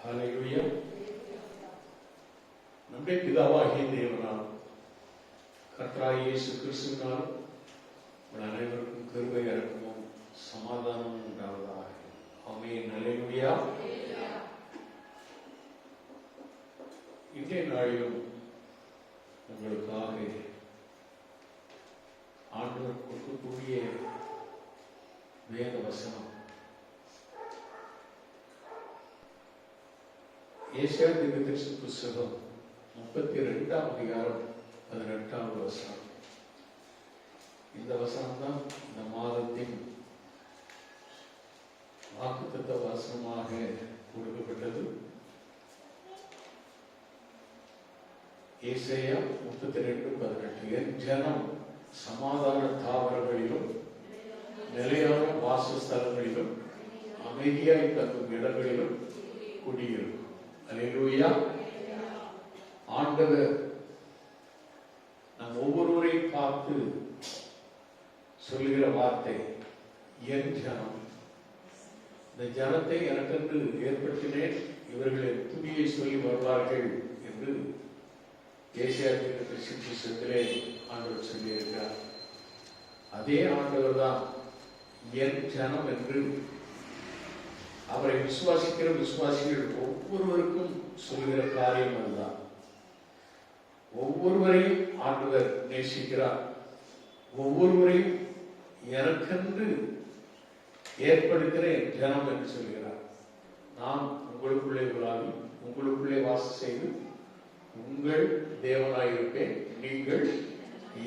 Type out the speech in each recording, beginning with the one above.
ஹல்லேலூயா. நம்முடைய பிதாவாகிய தேவனால் கர்த்தராகிய இயேசு கிறிஸ்துவினால் உங்கள் அனைவருக்கும் கிருபை இரக்கமும் சமாதானமும் உண்டாவதாக. ஆமென். ஹல்லேலூயா. இன்றைய நாளிலும் உங்களுக்காக ஆண்டவர் கொடுக்கக்கூடிய வேத வசனம் ஏசாயா தீர்க்கதரிசி புத்தகம் 32ஆம் அதிகாரம் 18வது வசனம். இந்த வசனம் தான் இந்த மாதத்தின் வாக்குத்தத்த வசனமாக கொடுக்கப்பட்டது. ஏசாயா 32:18. என் ஜனம் சமாதான தாவரங்களிலும் நிலையான வாசஸ்தலங்களிலும் அமைதியாய் தங்கும் இடங்களிலும் குடியிருக்கும். அல்லேலூயா. ஆண்டவர் நம் ஒவ்வொருவரையும் பார்த்து சொல்லுகிற வார்த்தை என் ஜனம். இந்த ஜனத்தை எனக்கென்று ஏற்படுத்தினேன், இவர்களின் துதியை சொல்லி வருவார்கள் என்று ஏசாயா தீர்க்கதரிசி புத்தகத்திலே ஆண்டவர் சொல்லியிருக்கிறார். அதே ஆண்டவர் தான் என் ஜனம் என்று அவரை விசுவாசிக்கிற விசுவாசிகள் ஒவ்வொருவருக்கும் சொல்கிற காரியம் அதுதான். ஒவ்வொருவரையும் ஆண்டவர் நேசிக்கிறார். ஒவ்வொருவரையும் எனக்கென்று ஏற்படுகிற என் ஜனம் என்று சொல்கிறார். நான் உங்களுக்குள்ளே உலாவி உங்களுக்குள்ளே வாசம் செய்து உங்கள் தேவனாயிருப்பேன், நீங்கள்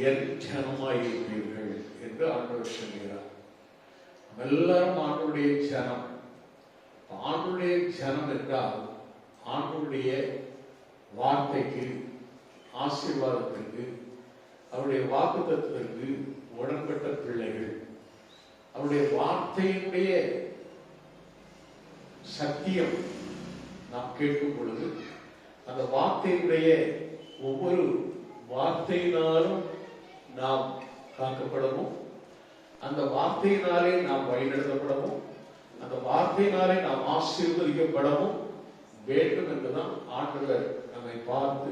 என் ஜனமாயிருப்பீர்கள் என்று ஆண்டவர் சொல்கிறார். எல்லாரும் ஆண்டவருடைய ஜனம். ஆண்டவருடைய ஜனம் என்றால் ஆண்டவருடைய வார்த்தைக்கு, ஆசீர்வாதத்திற்கு, அவருடைய வாக்குத்தத்தத்திற்கு உடன்பட்ட பிள்ளைகள். அவருடைய வார்த்தையினுடைய சத்தியம் நாம் கேட்கும் பொழுது அந்த வார்த்தையினுடைய ஒவ்வொரு வார்த்தையினாலும் நாம் காக்கப்படவும், அந்த வார்த்தையினாலே நாம் வழிநடத்தப்படவும், அந்த வார்த்தையினாலே நாம் ஆசீர்வதிக்கப்படவும் வேண்டும் என்றுதான் ஆண்டவர் நம்மை பார்த்து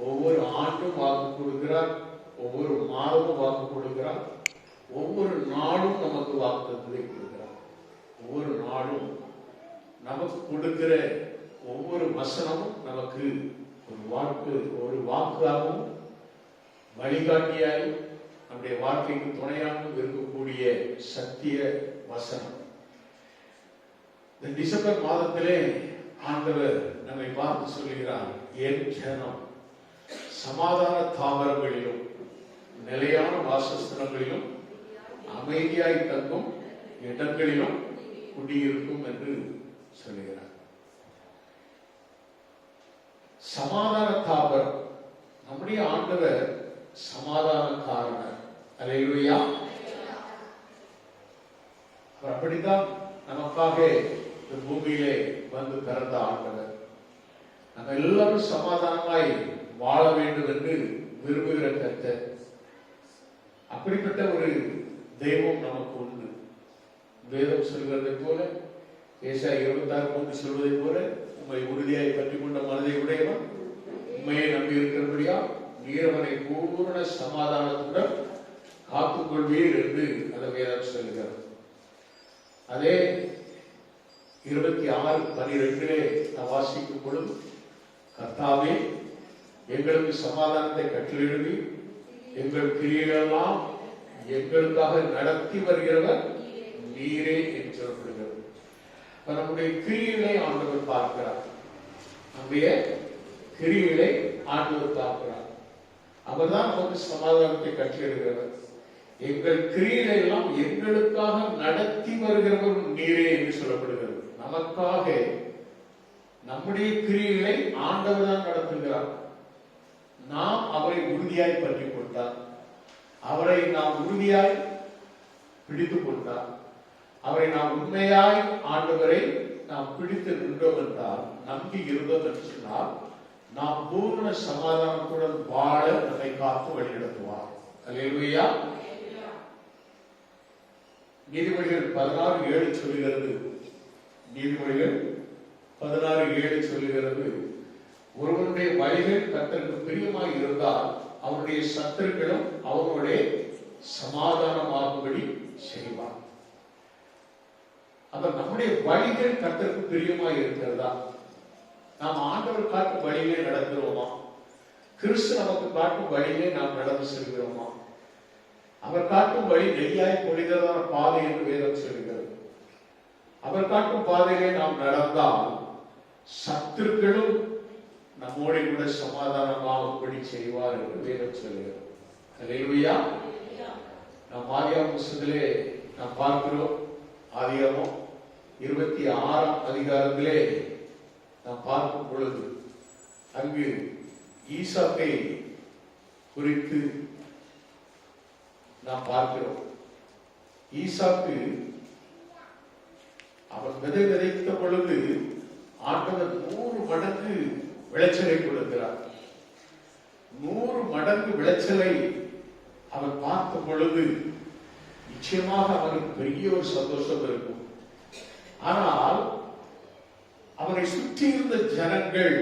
ஒவ்வொரு ஆண்டும் வாக்கு கொடுக்கிறார், ஒவ்வொரு மாதமும் வாக்கு கொடுக்கிறார், ஒவ்வொரு நாளும் நமக்கு வாக்குத்தத்தத்தை கொடுக்கிறார். ஒவ்வொரு நாளும் நமக்கு கொடுக்கிற ஒவ்வொரு வசனமும் நமக்கு ஒரு வாக்காகவும் வழிகாட்டியாய் நம்முடைய வாழ்க்கைக்கு துணையாகவும் இருக்கக்கூடிய சத்திய வசனம். இந்த டிசம்பர் மாதத்திலே ஆண்டவர் நம்மை பார்த்து சொல்கிறார், என் ஜனம் சமாதான தாவரங்களிலும் நிலையான வாசஸ்தலங்களிலும் அமைதியாய் தங்கும் இடங்களிலும் குடியிருக்கும் என்று சொல்கிறார். சமாதான தாவரம். நம்முடைய ஆண்டவர் சமாதானக்காரர். அல்லேலூயா. அவர் அப்படித்தான் நமக்காக இந்த பூமியிலே வந்து பிறந்த ஆண்டவர். நம்ம எல்லாரும் சமாதானமாய் வாழ வேண்டும் என்று விரும்புகிற கர்த்தர். அப்படிப்பட்ட ஒரு தெய்வம் நமக்கு உண்டு. வேதம் சொல்வதை போல, ஏசாயா 26:3 சொல்வதை போல, உம்மை உறுதியாய் பற்றி கொண்ட மனதை உடையவன் உண்மையை நம்பி இருக்கிறபடியா நீரவனை பூர்ண சமாதானத்துடன் காத்துக் கொள்வீர் என்று அந்த வேதம் சொல்கிறார். அதே 26:12 நாம் வாசிக்கும் பொழுது, கர்த்தாவே எங்களுக்கு சமாதானத்தை கட்டளையிடுவி, எங்கள் கிரியைகளெல்லாம் எங்களுக்காக நடத்தி வருகிறவர் நீரே என்று சொல்லப்படுகிறது. நம்முடைய கிரியைகளை ஆண்டவர் பார்க்கிறார். நம்முடைய கிரியைகளை ஆண்டவர் பார்க்கிறார். அவர்தான் நமக்கு சமாதானத்தை கட்டளையிடுகிறவர். எங்கள் கிரியைகளை எல்லாம் எங்களுக்காக நடத்தி வருகிறவர் நீரே என்று சொல்லப்படுகிறது. நமக்காக நம்முடைய கிரியைகளை ஆண்டவர் தான் நடத்துகிறார். நாம் அவரை உறுதியாய் பற்றி கொண்டார், அவரை நாம் உறுதியாய் பிடித்துக் கொண்டார், அவரை நாம் உண்மையாய் ஆண்டவரை நாம் பிடித்து நின்றோம் என்றால், நம்பி இருந்தோம் என்று சொன்னால், நாம் பூர்ண சமாதானத்துடன் வாழ நம்மை காத்து வழிநடத்துவார். அல்லேலூயா. நீதிமொழிகள் 16:7 சொல்கிறது. நீதிமொழிகள் 16:7 சொல்லுகிறது, ஒருவனுடைய வழிகள் கர்த்தருக்கு பிரியமாய் இருந்தால் அவனுடைய சத்துருக்களும் அவனுடைய சமாதானமாகும்படி செய்வார். அப்ப நம்முடைய வழிகள் கர்த்தருக்கு பிரியமாய் இருக்கிறதா? நாம் ஆண்டவர் காட்டும் வழியிலே நடக்கிறோமா? கிறிஸ்து நமக்கு காட்டும் வழியிலே நாம் நடந்து செல்கிறோமா? அவர் காட்டும் வழி நெய்யாய் பொழிததான பாதை என்று வேதம் சொல்கிறது. அவர் காட்டும் பாதையிலே நாம் நடந்தால் சத்துருக்களும் நம்மோட கூட சமாதானமாகும்படி செய்வார் என்று வேதம் சொல்கிறது. அல்லேலூயா. நாம் ஆதியாகம புத்தகத்திலே நாம் பார்க்கிறோம். ஆதியாகமம் 26ஆம் அதிகாரத்திலே நாம் பார்க்கும் பொழுது அங்கு ஈசாக்கை குறித்து நாம் பார்க்கிறோம். ஈசாக்கு அவன் விதை விதைத்த பொழுது ஆண்டவர் 100 மடங்கு விளைச்சலை கொடுக்கிறார். 100 மடங்கு விளைச்சலை அவன் பார்த்த பொழுது நிச்சயமாக அவனுக்கு பெரிய ஒரு சந்தோஷம் இருக்கும். ஆனால் அவனை சுற்றி இருந்த ஜனங்கள்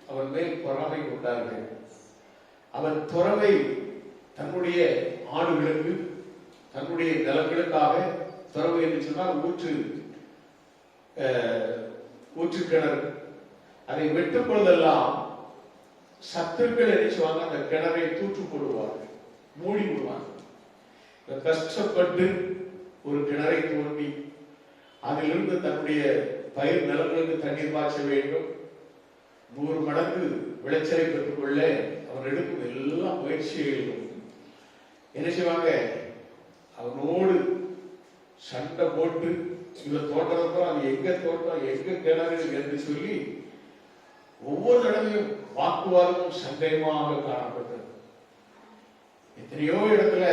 அவன் மேல் பொறாமை கொண்டார்கள். அவன் துறவை தன்னுடைய ஆடுகளுக்கு, தன்னுடைய நிலங்களுக்காக, துறவு என்று சொன்னால் ஊற்று கிணறு, அதை வெட்டும் பொழுதெல்லாம் சத்துருக்கள் நினைச்சுவாங்க, அந்த கிணறை தூற்று போடுவார்கள், மூடி விடுவாங்க. கஷ்டப்பட்டு ஒரு கிணறை தோண்டி அதிலிருந்து தன்னுடைய பயிர் நிலங்களுக்கு தண்ணீர் பாய்ச்ச வேண்டும், 100 மடங்கு விளைச்சலை பெற்றுக்கொள்ள அவன் எடுக்கும் எல்லா முயற்சிகளிலும் என்ன செய்வாங்க, அவனோடு சண்டை போட்டு இவன் தோட்டத்துக்கும் அது எங்க தோட்டம் எங்க கிணறு என்று சொல்லி ஒவ்வொரு தடவையும் வாக்குவாதமும் சண்டையுமாக காணப்பட்டது. எத்தனையோ இடத்துல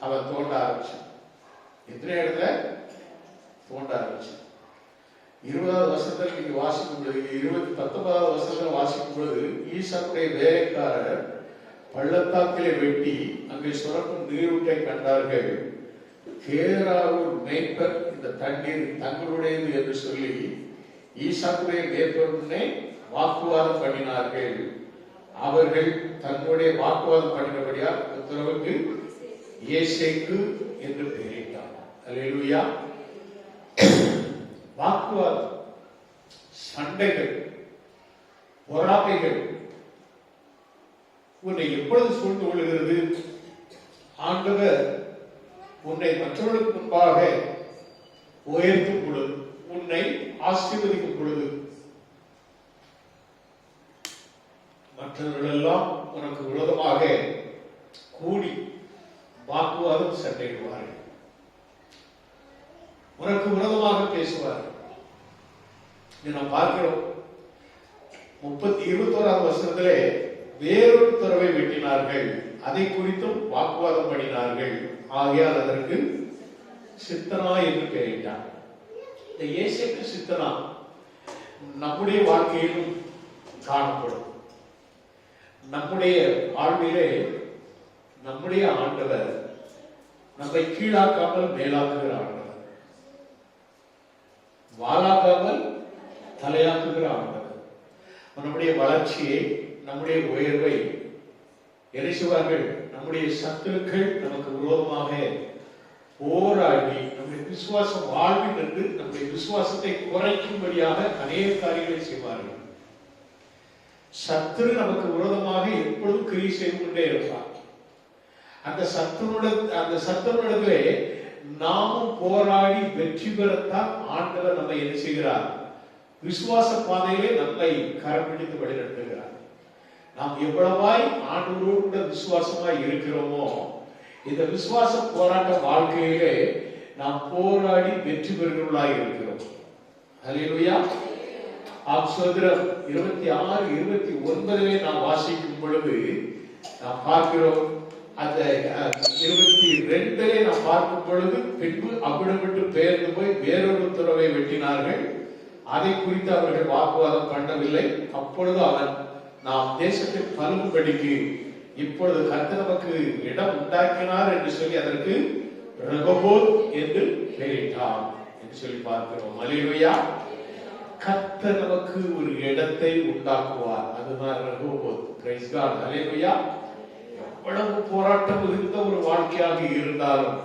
அவன் தோண்ட ஆரம்பிச்சான். எத்தனையோ இடத்துல தோண்ட ஆரம்பிச்சான். 20வது வசனத்தில் நீங்க வாசிக்கும் பொழுது, 19வது வசனத்தில் வாசிக்கும் பொழுது, ஈசாக்குடைய வேலைக்காரர் பள்ளத்தாக்கிலே வெட்டி அங்கே சுரக்கும் நீரூட்டை கண்டார்கள். கேராவூர் மேய்ப்பர் இந்த தண்ணீர் தங்களுடையது என்று சொல்லி ஈசாக்குடைய மேய்ப்பருடனே வாக்குவாதம் பண்ணினார்கள். அவர்கள் தன்னுடைய வாக்குவாதம் பண்ணினபடியால் உத்தரவுக்கு ஏசேக்கு என்று பெயரிட்டார். அல்லேலூயா. வாக்குவாதம், சண்டைகள், பொறாமைகள் உன்னை எப்பொழுது சூழ்ந்து கொள்கிறது? ஆண்டவர் உன்னை மற்றவர்களுக்கு முன்பாக உயர்த்தும் பொழுது, உன்னை ஆசீர்வதிக்கும் பொழுது, மற்றவர்கள் எல்லாம் உனக்கு விரோதமாக கூடி வாக்குவாதம் சண்டையிடுவார்கள், உனக்கு விரோதமாக பேசுவார்கள். நாம் பார்க்கிறோம். 21வது வசனத்திலே வேறொரு துறவை வெட்டினார்கள், அதை குறித்தும் வாக்குவாதம் பண்ணினார்கள். ஆகையால் அதற்கு சித்தனா என்று பெயரிட்டார். இந்த ஏசேக்கு சித்தனா நம்முடைய வாழ்க்கையிலும் காணப்படும். நம்முடைய வாழ்விலே நம்முடைய ஆண்டவர் நம்மை கீழாக்காமல் மேலாக்குகிற ஆண்டவர், வாளாக்காமல் தலையாக்குகிற ஆண்டவர். நம்முடைய வளர்ச்சியை, நம்முடைய உயர்வை எரிசுவார்கள். நம்முடைய சத்துருக்கள் நமக்கு விரோதமாக போராடி நம்முடைய விசுவாசம் வாழ்வில் என்று நம்முடைய விசுவாசத்தை குறைக்கும்படியாக அநேக காரியங்களை செய்வார்கள். சத்துரு நமக்கு விரோதமாக எப்பொழுதும் கிரியை செய்து கொண்டே இருப்பார். அந்த சத்துருடத்திலே நாமும் போராடி வெற்றி பெறத்தான் ஆண்டவர் நம்மை என்ன செய்கிறார்? விசுவாச பாதையிலே நம்மை கரம் பிடித்து வழிநடத்துகிறார். நாம் எவ்வளவாய் ஆண்டவரோடு கூட விசுவாசமாய் இருக்கிறோமோ, இந்த விசுவாச போராட்ட வாழ்க்கையிலே நாம் போராடி வெற்றி பெறுகிறவர்களாய் இருக்கிறோம். அல்லேலூயா. ஆப்சோதரம் 26-29 நாம் வாசிக்கும் பொழுது நாம் பார்க்கிறோம். அந்த 22 நாம் பார்க்கும் பொழுது, பின்பு அவ்விடம் விட்டு பெயர்ந்து போய் வேறொரு துறவை வெட்டினார்கள், அதை குறித்து அவர்கள் வாக்குவாதம் பண்ணவில்லை. அப்பொழுது அவன், நாம் தேசத்தில் பலும்படிக்கு இப்பொழுது கர்த்தர் நமக்கு இடம் உண்டாக்கினார் என்று சொல்லி அதற்கு ரெகோபோத் என்று பெயரிட்டார் என்று சொல்லி பார்க்கிறோம். அல்லேலூயா. கர்த்தர் நமக்கு ஒரு இடத்தை உண்டாக்குவார். அதுதான் ரகோபோத். Price God. ஹல்லேலூயா. எவ்வளவு போராட்டம் மிகுந்த ஒரு வாழ்க்கையாக இருந்தாலும்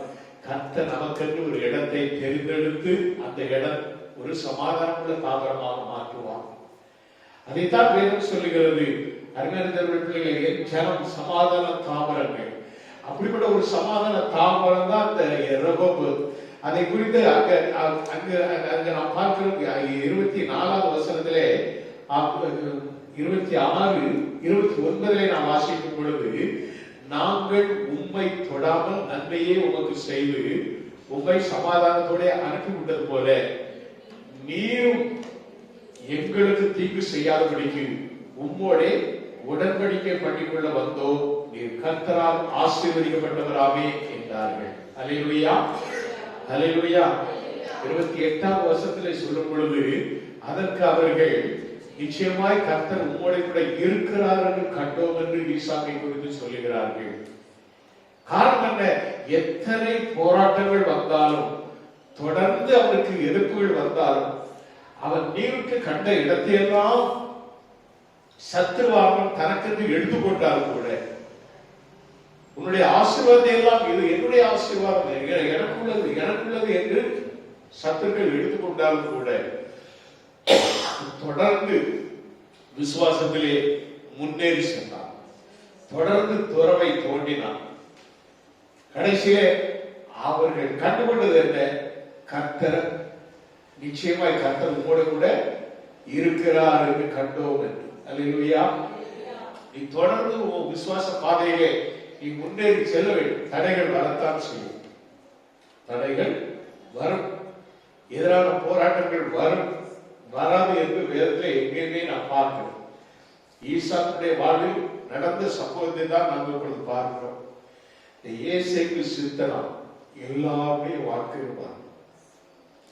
கர்த்தர் நமக்கென்று ஒரு இடத்தை தெரிந்தெடுத்து அந்த இடம் ஒரு சமாதானமுள்ள தாவரமாக மாற்றுவார். அதைத்தான் வேதம் சொல்லுகிறது. அருமையான பிள்ளைகளை, என் ஜனம் சமாதான தாவரங்கள். அப்படிப்பட்ட ஒரு சமாதான தாவரம் தான் அந்த ரகோபோத். அதை குறித்து அங்க நாம் பார்க்கிறோம். 24வது வசனத்திலே 26, 29 நாம் வாசிக்கும் பொழுது, நாங்கள் உம்மை தொடாமல் நன்மையே உமக்கு செய்து உம்மை சமாதானத்தோட அனுப்பிவிட்டது போல நீரும் எங்களுக்கு தீங்கு செய்யாதபடிக்கு உம்மோடே உடன்படிக்கை பண்ணிக்கொள்ள வந்தோம். நீர் கர்த்தரால் ஆசீர்வதிக்கப்பட்டவராமே என்றார்கள். அல்லேலூயா, அல்லேலூயா. 28வது வசனத்திலே சொல்லும் பொழுது, அதற்கு அவர்கள், நிச்சயமாய் கர்த்தர் உம்மோடு கூட இருக்கிறார் என்று கண்டோம் என்று ஈசாக்கை குறித்து சொல்லுகிறார்கள். காரணம் என்ன? எத்தனை போராட்டங்கள் வந்தாலும், தொடர்ந்து அவனுக்கு எதிர்ப்புகள் வந்தாலும், அவன் நீருக்கு கண்ட இடத்தையெல்லாம் சத்துருவாகம் தனக்கென்று எடுத்துக்கொண்டாலும் கூட, உன்னுடைய ஆசீர்வாதத்தை எல்லாம் இது என்னுடைய ஆசீர்வாதம், எனக்குள்ளது என்று சத்துருக்கள் எடுத்துக்கொண்டாலும் கூட தொடர்ந்து விசுவாசத்திலே முன்னேறி சென்றான். தொடர்ந்து துறவை தோண்டினான். கடைசியிலே அவர்கள் கண்டுகொண்டது என்ன? கர்த்தர், நிச்சயமாய் கர்த்தர் உம்மோடு கூட இருக்கிறார் என்று கண்டோம் என்று. அல்லேலூயா. நீ தொடர்ந்து விசுவாச பாதையிலே நீ முன்னேறி செல்ல வேண்டும். தடைகள் வரத்தான் செய்யும். தடைகள் வரும், எதிரான போராட்டங்கள் வரும். வராது என்று வேதத்திலே எங்கேயுமே நான் பார்க்கிறோம். ஈசாக்குடைய வாழ்வில் நடந்த சம்பவத்தை தான் நாம் இப்பொழுது பார்க்கிறோம். ஏசேக்கு சித்தனம் எல்லாருடைய வாழ்க்கையில் வரும்.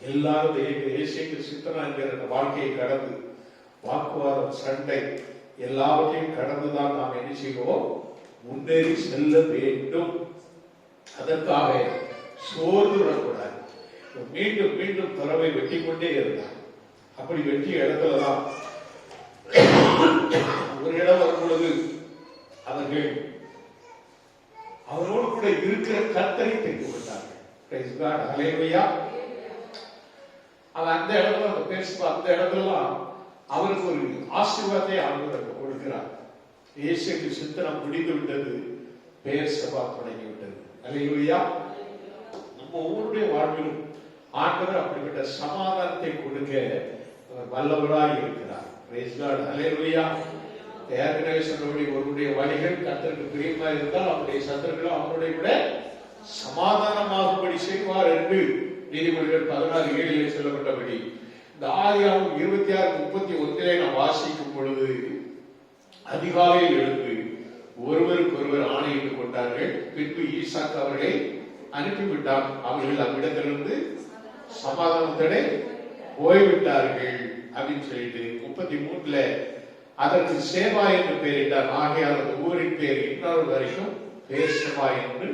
எல்லாரும் ஏசேக்கு சித்தனம் என்கிற வாழ்க்கையை கடந்து, வாக்குவாதம், சண்டை எல்லாவற்றையும் கடந்துதான் நாம் என்ன செய்வோம்? முன்னேறி செல்ல வேண்டும். அதற்காக சோர்ந்து விடக்கூடாது. மீண்டும் மீண்டும் துறவை வெட்டி கொண்டே இருந்தார். அப்படி வெட்டிய இடத்துலதான் ஒரு இடம் வரும் பொழுது அவர்கள் அவரோடு கூட இருக்கிற கர்த்தரை தெரிந்து கொண்டார்கள். ஹல்லேலூயா. அவன் அந்த இடத்துல, அந்த பேசுவ அந்த இடத்துலலாம் அவருக்கு ஒரு ஆசீர்வாதத்தை ஆண்டவர் கொடுக்கிறார். இயேசுக்கு சித்தனம் முடிந்து விட்டது, பெயர் சபா தொடங்கி விட்டது. ஹல்லேலூயா. நம்ம ஒவ்வொருடைய வாழ்விலும் ஆண்டவர் அப்படிப்பட்ட சமாதானத்தை கொடுக்க வல்லவராய் இருக்கிறார். Praise God. ஹல்லேலூயா. ஏற்கனவே சொன்னபடி ஒருவருடைய வழிகள் கர்த்தருக்கு பிரியமா இருந்தால் அவருடைய சத்துருக்களும் அவருடைய கூட சமாதானமாகும்படி செய்வார் என்று நீதிமொழிகள் 16:7 சொல்லப்பட்டபடி, இந்த ஆதியாகமம் 26:31 நாம் வாசிக்கும் பொழுது, அதிகாலையில் எழுந்து ஒருவருக்கொருவர் ஆணையிட்டுக் கொண்டார்கள். பின்பு ஈசாக்கு அவர்களை அனுப்பிவிட்டான். அவர்கள் அவ்விடத்திலிருந்து சமாதானத்தோடு போய்விட்டார்கள் அப்படின்னு சொல்லிட்டு 33 அதற்கு சேவா என்று பெயரிட்டார். ஆகையால் அந்த ஊரின் பேர் இன்னொரு வரைக்கும் பேர் சேவா என்று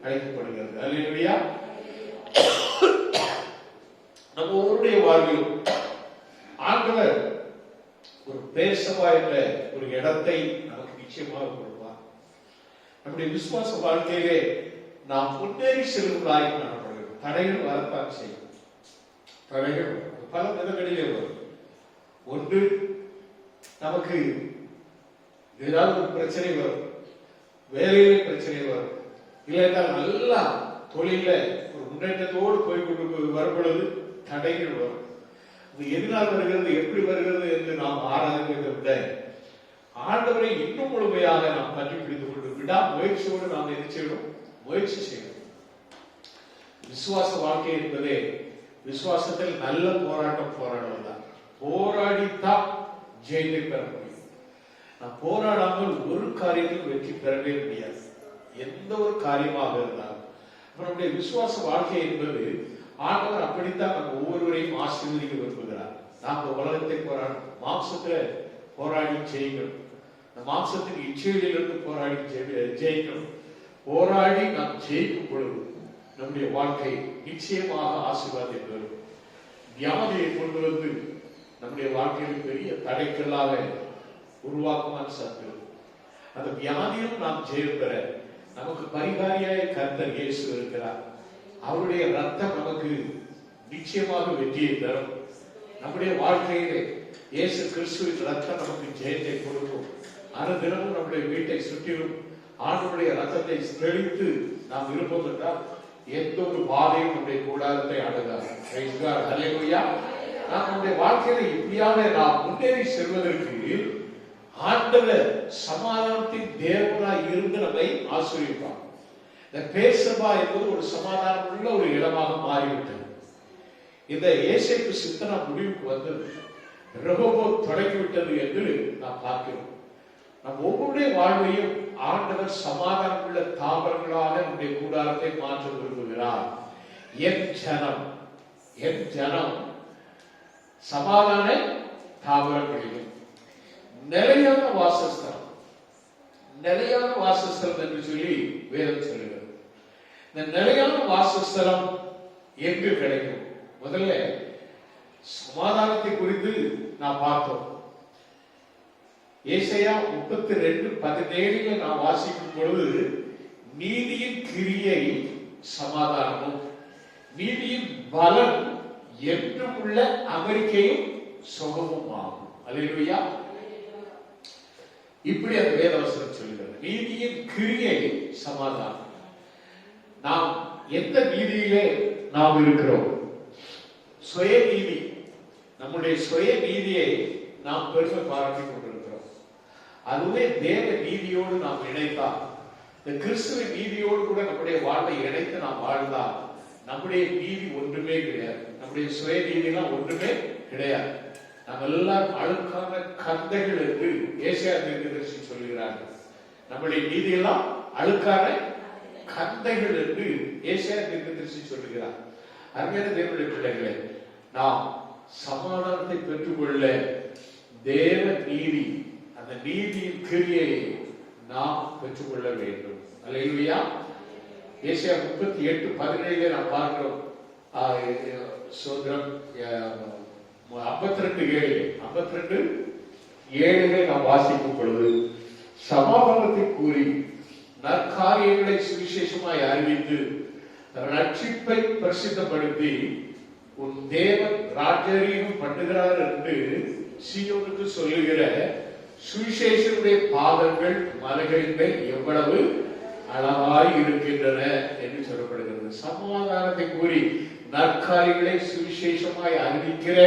அழைக்கப்படுகிறது. அல்லேலூயா. நம்ம ஒவ்வொருடைய வாழ்விலும் ஆண்டவர் ஒரு பேர் சேவா என்ற ஒரு இடத்தை நமக்கு நிச்சயமாக கொடுப்பார். நம்முடைய விசுவாச வாழ்க்கையிலே நாம் முன்னேறி செல்வதாய் காணப்படுகிறது. தடைகள் வரத்தான் செய்யும். தடைகள் பல விதங்களிலே வரும். ஒன்று, நமக்கு ஏதாவது ஒரு பிரச்சனை வரும், வேலையிலே பிரச்சனை வரும், இல்லைன்றால் நல்லா தொழில ஒரு முன்னேற்றத்தோடு போய்கொண்டு வரும் பொழுது தடைகள் வரும். இது எதனால் வருகிறது, எப்படி வருகிறது என்று நாம் ஆராய்கிறதை விட ஆண்டவரை இன்னும் முழுமையாக நாம் பற்றி பிடித்துக் கொண்டு விடா முயற்சியோடு நாம் என்ன செய்யணும்? முயற்சி செய்யணும். விசுவாச வாழ்க்கை என்பதே விசுவாசத்தில் நல்ல போராட்டம் போராடுவதுதான். போராடித்தான் ஜெயிலை பெற முடியும். நாம் போராடாமல் ஒரு காரியத்தில் வெற்றி பெறவே முடியாது. எந்த ஒரு காரியமாக இருந்தாலும் நம்முடைய விசுவாச வாழ்க்கை என்பது ஆண்டவர் அப்படித்தான் நம்ம ஒவ்வொருவரையும் ஆசீர்வதிக்க விரும்புகிறார். நாம் உலகத்தை போராடும், மாம்சத்துல போராடி ஜெயிக்கணும். மாம்சத்தின் இச்சைகளிலிருந்து போராடி ஜெயிக்கணும். போராடி நாம் ஜெயிக்கும் பொழுது நம்முடைய வாழ்க்கை நிச்சயமாக ஆசீர்வாதத்தை பெறும். வியாதியை கொண்டு வந்து நம்முடைய வாழ்க்கையில் பெரிய தடைக்கல்லாக உருவாக்குமான சத்து. அந்த வியாதியும் நாம் ஜெயம் பெற நமக்கு பரிகாரியாய கர்த்தர் இயேசு இருக்கிறார். அவருடைய ரத்தம் நமக்கு நிச்சயமாக வெற்றியை தரும். நம்முடைய வாழ்க்கையிலே இயேசு கிறிஸ்துவின் ரத்தம் நமக்கு ஜெயத்தை கொடுக்கும். அனுதினமும் நம்முடைய வீட்டை சுற்றிலும் ஆண்டவருடைய ரத்தத்தை தெளித்து நாம் இருப்போம் என்றால் எந்த ஒரு பாதையும் நம்முடைய கூடாரத்தை அணுகாது. அல்லேலூயா. நாம் நம்முடைய வாழ்க்கையில இப்படியாக நாம் முன்னேறி செல்வதற்கு ஆண்டவர் சமாதானத்தின் தேவனாய் இருந்து நம்மை ஆசீர்வதிப்பார். இந்த பேர்சபா என்பது ஒரு சமாதானம் உள்ள ஒரு இடமாக மாறிவிட்டது. இந்த ஏசேப்பு சித்தனா முடிவுக்கு வந்தது, ரெகோபோத் தொடங்கிவிட்டது என்று நாம் பார்க்கிறோம். நம் ஒவ்வொருடைய வாழ்வையும் ஆண்டவர் சமாதானம் உள்ள தாவரங்களாக நம்முடைய கூடாரத்தை மாற்ற விரும்புகிறார். என் ஜனம் சமாதான தாவரங்களிலும் நிலையான வாசஸ்தலம் என்று சொல்லி வேதம் சொல்லுகிறது. இந்த நிலையான வாசஸ்தலம் எங்கு கிடைக்கும்? முதல்ல சமாதானத்தை குறித்து நாம் பார்த்தோம். ஏசாயா 32:17 நாம் வாசிக்கும் பொழுது நீதியின் கிரியை சமாதானமும் நீதியின் பலன் என்றும் உள்ள அமெரிக்கையும் சுகமும் ஆகும். அல்லேலூயா. இப்படி அந்த வேதவசனம் சொல்கிறது. நீதியின் கிரியை சமாதானம். நாம் எந்த நீதியிலே நாம் இருக்கிறோம்? சுய நீதி, நம்முடைய சுய நீதியை நாம் பெருமை பாராட்டிக் கொண்டிருக்கிறோம். அதுவே தேவ நீதியோடு நாம் இணைத்தால், இந்த கிறிஸ்துவின் நீதியோடு கூட நம்முடைய வாழ்வை இணைத்து நாம் வாழ்ந்தால் நம்முடைய நீதி ஒன்றுமே கிடையாது. நம்முடைய சுய நீதிலாம் ஒன்றுமே கிடையாது. நாம் எல்லாரும் அழுக்கான கந்தைகள் என்று ஏசாயா தீர்க்கதரிசி சொல்கிறார்கள். நம்முடைய நீதியெல்லாம் அழுக்கான கந்தைகள் என்று ஏசாயா தீர்க்கதரிசி சொல்லுகிறார். அருமையான தேவனுடைய பிள்ளைகளே, நாம் சமாதானத்தை பெற்றுக்கொள்ள தேவ நீதி, அந்த நீதியின் கிரியை நாம் பெற்றுக்கொள்ள வேண்டும். அல்லேலூயா. ஏசாயா 38:17 நாம் பார்க்கிறோம். சோதரம் 52:7 நாம் வாசிக்கும் பொழுது சமாதானத்தை கூறி நற்காரியங்களை சுவிசேஷமாய் அறிவித்து ரட்சிப்பை பிரசித்தப்படுத்தி உன் தேவன் ராஜரீகம் பண்ணுகிறார் என்று சீயோனுக்கு சொல்லுகிற சுவிசேஷனுடைய பாதங்கள் மலைகளின் மேல் எவ்வளவு அழகாய் இருக்கின்றன என்று சொல்லப்படுகிறது. சமாதானத்தை கூறி நற்காரியங்களை சுவிசேஷமாய் அறிவிக்கிற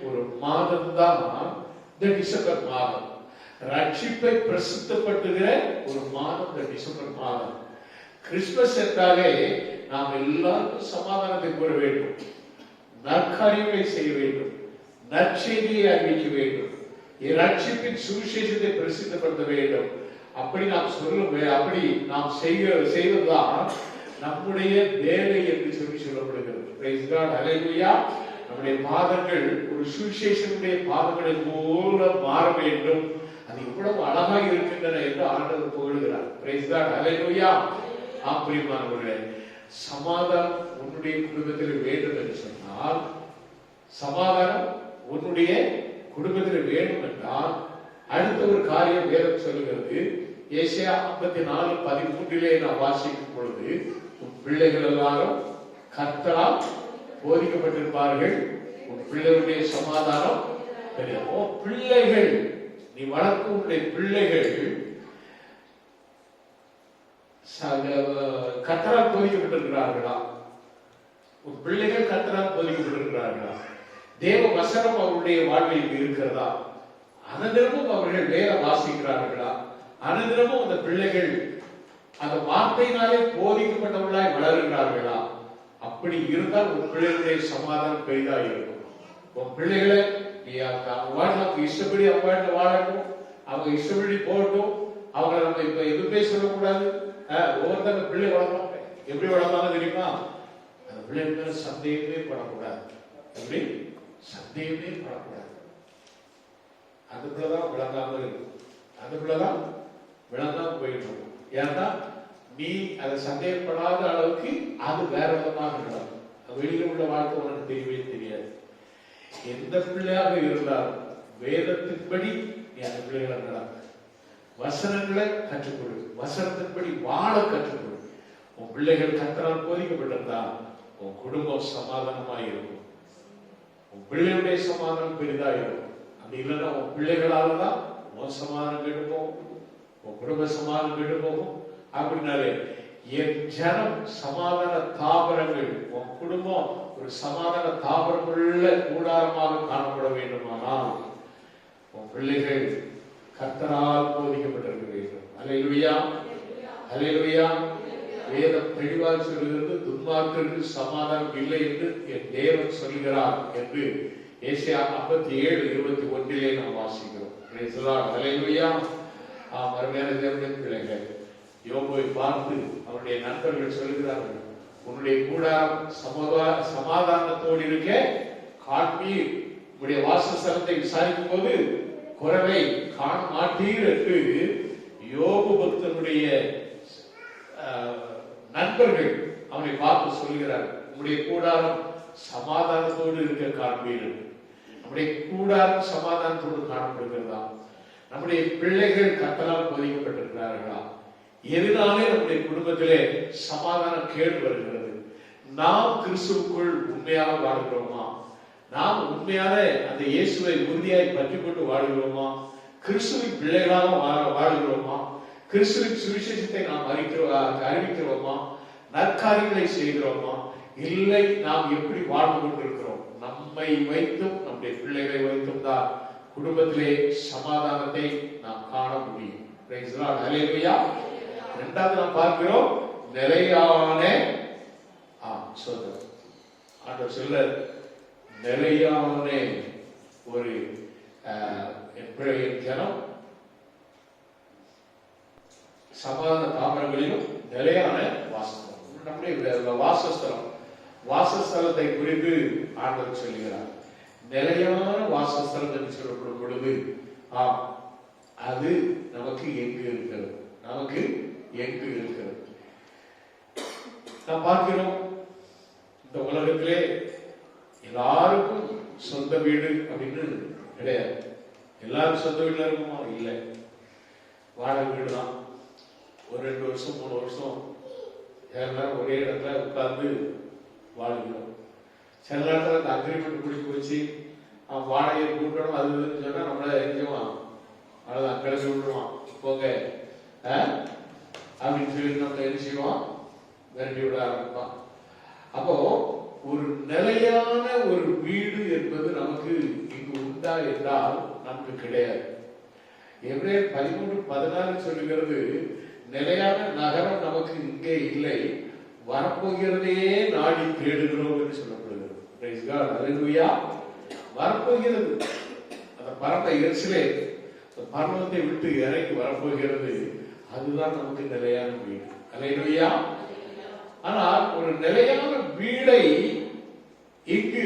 ஒரு மாதம் தான் இந்த டிசம்பர் மாதம். ரட்சிப்பை பிரசித்தப்படுத்துகிற ஒரு மாதம் இந்த டிசம்பர் மாதம். கிறிஸ்துமஸ் என்றாலே நாம் எல்லாருக்கும் சமாதானத்தை கூற வேண்டும், நற்காரியங்களை செய்ய வேண்டும், நற்செய்தியை அறிவிக்க வேண்டும், ரட்சிப்பின் சுவிசேஷத்தை பிரசித்தப்படுத்த வேண்டும். அப்படி நாம் அப்படி நாம் செய்வதுதான் நம்முடைய வேலை என்று சொல்லப்படுகிறது. நம்முடைய பாதங்கள் ஒரு சுவிசேஷனுடைய பாதங்களின் போல மாற வேண்டும். அது எவ்வளவு அழகாக இருக்கின்றன என்று ஆண்டவர் புகழுகிறார். பிரியமானவர்களே, சமாதானம் உன்னுடைய குடும்பத்தில் வேண்டும் என்று சொன்னால், சமாதானம் உன்னுடைய குடும்பத்தில் வேண்டும் என்றால் அடுத்த ஒரு காரியம் வேதம் சொல்லுகிறது. ஏசாயா 54:13 நாம் வாசிக்கும் பொழுது உன் பிள்ளைகள் எல்லாரும் கர்த்தரால் போதிக்கப்பட்டிருப்பார்கள், உன் பிள்ளைகளுடைய சமாதானம் தெரியும். பிள்ளைகள், நீ வளர்க்கும் உன்னுடைய பிள்ளைகள் கர்த்தரால் போதிக்கப்பட்டிருக்கிறார்களா? உன் பிள்ளைகள் கர்த்தரால் போதிக்கப்பட்டிருக்கிறார்களா? தேவ வசனம் அவருடைய வாழ்வில் இருக்கிறதா? அனுதினமும் அவர்கள் வேத வாசிக்கிறார்களா? அனுதினமும் அந்த பிள்ளைகள் அந்த வார்த்தையினாலே போதிக்கப்பட்டவர்களாய் வளர்கிறார்களா? அப்படி இருந்தால் உன் பிள்ளைகளுடைய சமாதானம் பெரிதாக இருக்கும். உன் பிள்ளைகளை நீ அவங்க இஷ்டப்படி அவங்க வாழட்டும், அவங்க இஷ்டப்படி போகட்டும், அவங்களை நம்ம இப்ப எதுவுமே சொல்லக்கூடாது. ஒவ்வொருத்தங்க பிள்ளை வளர்ப்பாங்க. எப்படி வளர்ப்பாங்க தெரியுமா? அந்த பிள்ளைங்க சந்தேகமே படக்கூடாது. எப்படி சந்தேகமே படக்கூடாது. அதுக்குள்ளதான் விளங்காம இருக்கும், அதுக்குள்ளதான் விளங்காம போயிடும். ஏன்னா நீ அதை சந்தேகப்படாத அளவுக்கு அது வேற விதமாக நடக்கும். வெளியில உள்ள வாழ்க்கை உனக்கு தெரியவே தெரியாது. எந்த பிள்ளையாக இருந்தாலும் வேதத்தின்படி நீ அந்த பிள்ளைகளை நடத்த, வசனங்களை கற்றுக்கொடு, வசனத்தின்படி வாழ கற்றுக்கொடு. உன் பிள்ளைகள் கர்த்தரால் போதிக்கப்பட்டிருந்தா உன் குடும்பம் சமாதானமாக இருக்கும், உன் பிள்ளையுடைய சமாதானம் பெரிதா இருக்கும். அப்படி இல்லைன்னா உன் பிள்ளைகளால தான் உன் சமாதானம் கெட்டு போகும், உன் குடும்ப சமாதானம் கெட்டு போகும். அப்படின்னாலே என் ஜனம் சமாதான தாவரங்கள், உன் குடும்பம் ஒரு சமாதான தாவரமுள்ள கூடாரமாக காணப்பட வேண்டுமானால் உன் பிள்ளைகள் கர்த்தரால் போதிக்கப்பட்டிருக்க வேண்டும். அல்லேலூயா, அல்லேலூயா. வேதம் தெளிவாக சொல்கிறது, துன்மார்க்கருக்கு சமாதானம் இல்லை என்று என் தேவன் சொல்கிறார் என்று ஏசாயா 57:21 நாம் வாசிக்கிறோம். பிரைஸ் தி லார்ட், அல்லேலூயா. அருமையான தேவனுடைய பிள்ளைகள், யோபுவை பார்த்து அவருடைய நண்பர்கள் சொல்கிறார்கள், உன்னுடைய கூடாரம் சமாதானத்தோடு இருக்க காண்பீர், உன்னுடைய வாசஸ்தலத்தை விசாரிக்கும் போது குறைவை காண மாட்டீர் என்று யோபு பக்தனுடைய நண்பர்கள் அவனை பார்த்து சொல்கிறார். உன்னுடைய கூடாரம் சமாதானத்தோடு இருக்க காண்பீர். நம்முடைய கூடாரம் சமாதானத்தோடு காணப்படுகிறதா? நம்முடைய பிள்ளைகள் கர்த்தரால் போதிக்கப்பட்டிருக்கிறார்களா? எதனாலே நம்முடைய குடும்பத்திலே சமாதானம் கேடு வருகிறது? நாம் கிறிஸ்துவுக்குள் உண்மையாக வாழ்கிறோமா? நாம் உண்மையான அந்த இயேசுவை உறுதியாய் பற்றி கொண்டு வாழ்கிறோமா? கிறிஸ்துவின் பிள்ளைகளாக வாழ்கிறோமா? கிறிஸ்துவின் சுவிசேஷத்தை நாம் அறிவிக்கிறோமா? நற்காரியங்களை செய்கிறோமா? இல்லை, நாம் எப்படி வாழ்ந்து கொண்டிருக்கிறோம்? நம்மை வைத்தும் நம்முடைய பிள்ளைகளை வைத்தும் தான் குடும்பத்திலே சமாதானத்தை நாம் காண முடியும். பிரைஸ் தி லார்ட், ஹல்லேலூயா. இரண்டாவது நாம் பார்க்கிறோம் நிலையான ஆண்டவர் சொல்றார், நிலையான ஒரு ஜனம் சமாதான தாவரங்களிலும் நிலையான வாசஸ்தலம். நம்முடைய வாசஸ்தலத்தை குறித்து ஆண்டவர் சொல்லுகிறார். நிலையான வாசஸ்தலம் என்று சொல்லப்படும் பொழுது அது நமக்கு எங்கு இருக்கிறது? நமக்கு எங்கு இருக்கிறது? நாம் பார்க்கிறோம், இந்த உலகத்திலே எல்லாருக்கும் சொந்த வீடு அப்படின்னு கிடையாது. எல்லாரும் சொந்த வீடுல இருக்குமா? இல்லை, வாடகை வீடு தான். ஒரு 2 வருஷம் 3 வருஷம் எல்லாரும் ஒரே இடத்துல உட்கார்ந்து வாழ்கிறோம். சில நேரத்தில் அந்த அக்ரிமெண்ட் குடிக்க வச்சு வாடகையை கூட்டணும் அது இதுன்னு சொன்னா நம்மள எரிஞ்சுவான், அவ்வளோதான் கிளம்பி விட்டுருவான், போங்க அப்படின்னு சொல்லி நம்ம என்ன செய்வோம், விரட்டி விட ஆரம்பிப்பான். அப்போ ஒரு நிலையான ஒரு வீடு என்பது நமக்கு இங்கு உண்டா என்றால் நமக்கு கிடையாது. எபிரேயர் 13:14 சொல்லுகிறது, நிலையான நகரம் நமக்கு இங்கே இல்லை, வரப்போகிறதையே நாடி தேடுகிறோம் என்று சொல்லப்படுகிறது. பிரைஸ் காட், அல்லேலூயா. வரப்போகிறது, அந்த பரந்த எரிசிலே பர்வத்தை விட்டு இறங்கி வரப்போகிறது, அதுதான் நமக்கு நிலையான வீடு. அல்லேலூயா. ஆனால் ஒரு நிலையான வீடை இங்கு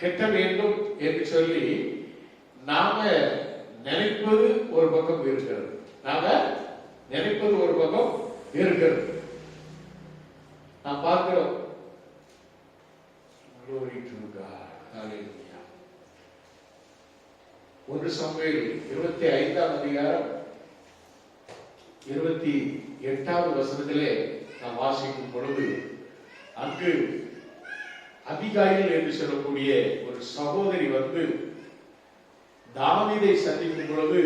கட்ட வேண்டும் என்று சொல்லி நாம நினைப்பது ஒரு பக்கம் இருக்கிறது. நாம நினைப்பது ஒரு பக்கம் இருக்கிறது. நாம் பார்க்கிறோம், 1 சாமுவேல் 25 28 வசனத்திலே நாம் வாசிக்கும் பொழுது, அங்கு அபிகாயில் என்று சொல்லக்கூடிய ஒரு சகோதரி வந்து தாவீதை சந்திக்கும் பொழுது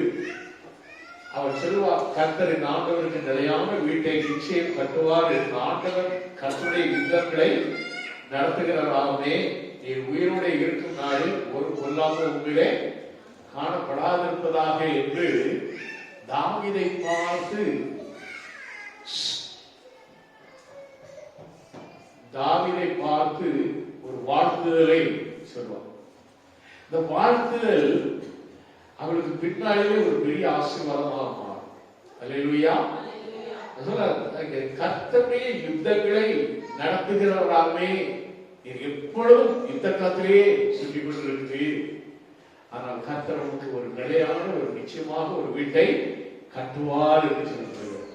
அவர் சொல்லுவார், கர்த்தரின் ஆண்டவருக்கு நிலையான வீட்டை நிச்சயம் கட்டுவார் என்று ஆண்டவர் கர்த்தருடைய யுத்தங்களை நடத்துகிறவராகவே நீர் உயிரோடு இருக்கும் நாளில் ஒரு பொல்லாத உண்மையிலே காணப்படாதிருப்பதாக என்று தாவீதை பார்த்து ஒரு வாழ்த்துதலை சொல்வார். இந்த வாழ்த்துதல் அவளுக்கு பின்னாலே ஒரு பெரிய ஆசீர்வாதமாக மாறும். அல்லேலூயா. கர்த்தருடைய யுத்தங்களை நடத்துகிறவராகவே நீர் எப்பொழுதும் யுத்த காலத்திலேயே சுற்றி கொண்டிருக்கிறீர். ஆனால் கர்த்தர் நமக்கு ஒரு நிலையான ஒரு நிச்சயமாக ஒரு வீட்டை கட்டுவார் என்று சொல்லுகிறார்.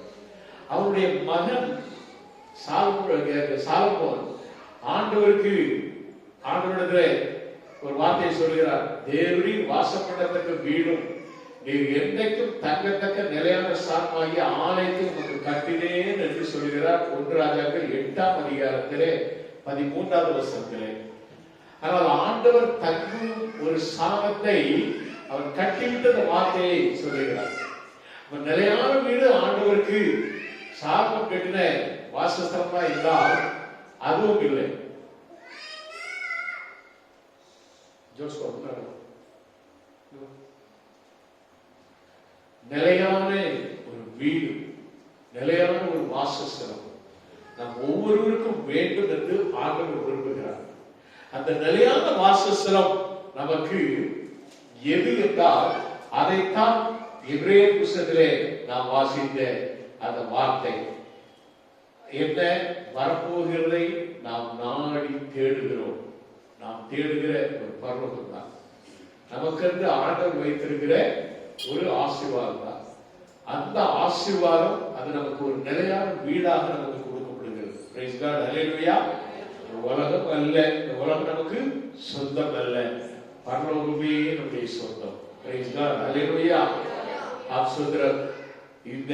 அவருடைய மகன் சாலமோன் ஆண்டவரிடத்தில் ஒரு வார்த்தையை சொல்கிறார், தேவரின் வாசப்படத்தக்க வீடும் நீர் என்றைக்கும் தங்கத்தக்க நிலையான ஸ்தானமாகிய ஆலயத்தை உங்களுக்கு கட்டினேன் என்று சொல்கிறார் 1 ராஜாக்கள் 8ஆம் அதிகாரத்திலே 13வது வசனத்திலே. ஆனால் ஆண்டவர் தங்கும் ஒரு ஸ்தானத்தை அவர் கட்டிவிட்ட வார்த்தையை சொல்லுகிறார். நிலையான வீடு ஆண்டவருக்கு சாபம் கட்டின வாசஸ்தலமா இருந்தால் அதுவும் இல்லை. நிலையான ஒரு வீடு, நிலையான ஒரு வாசஸ்தலம் நம் ஒவ்வொருவருக்கும் வேண்டும் என்று ஆண்டவர் விரும்புகிறார். அந்த நிலையான வாசஸ்தலம் நமக்கு எது என்றால் அதைத்தான் எபிரேயர் புத்தகத்திலே நாம் வாசித்த அந்த வார்த்தை என்ன, வரப்போகிறதை நாம் நாடி தேடுகிறோம். நாம் தேடுகிற ஒரு பர்வதம் தான் நமக்கென்று ஆண்டவர் வைத்திருக்கிற ஒரு ஆசீர்வாதம் தான். அந்த ஆசீர்வாதம் அது நமக்கு ஒரு நிலையான வீடாக நமக்கு கொடுக்கப்படுகிறது. பிரைஸ் காட், ஹல்லேலூயா. உலகம் அல்ல, இந்த உலகம் நமக்கு சொந்தம் அல்ல, பரலோகமே நம்முடைய சொந்தம். பிரைஸ் காட், ஹல்லேலூயா. ஆசீர்வாதம். இந்த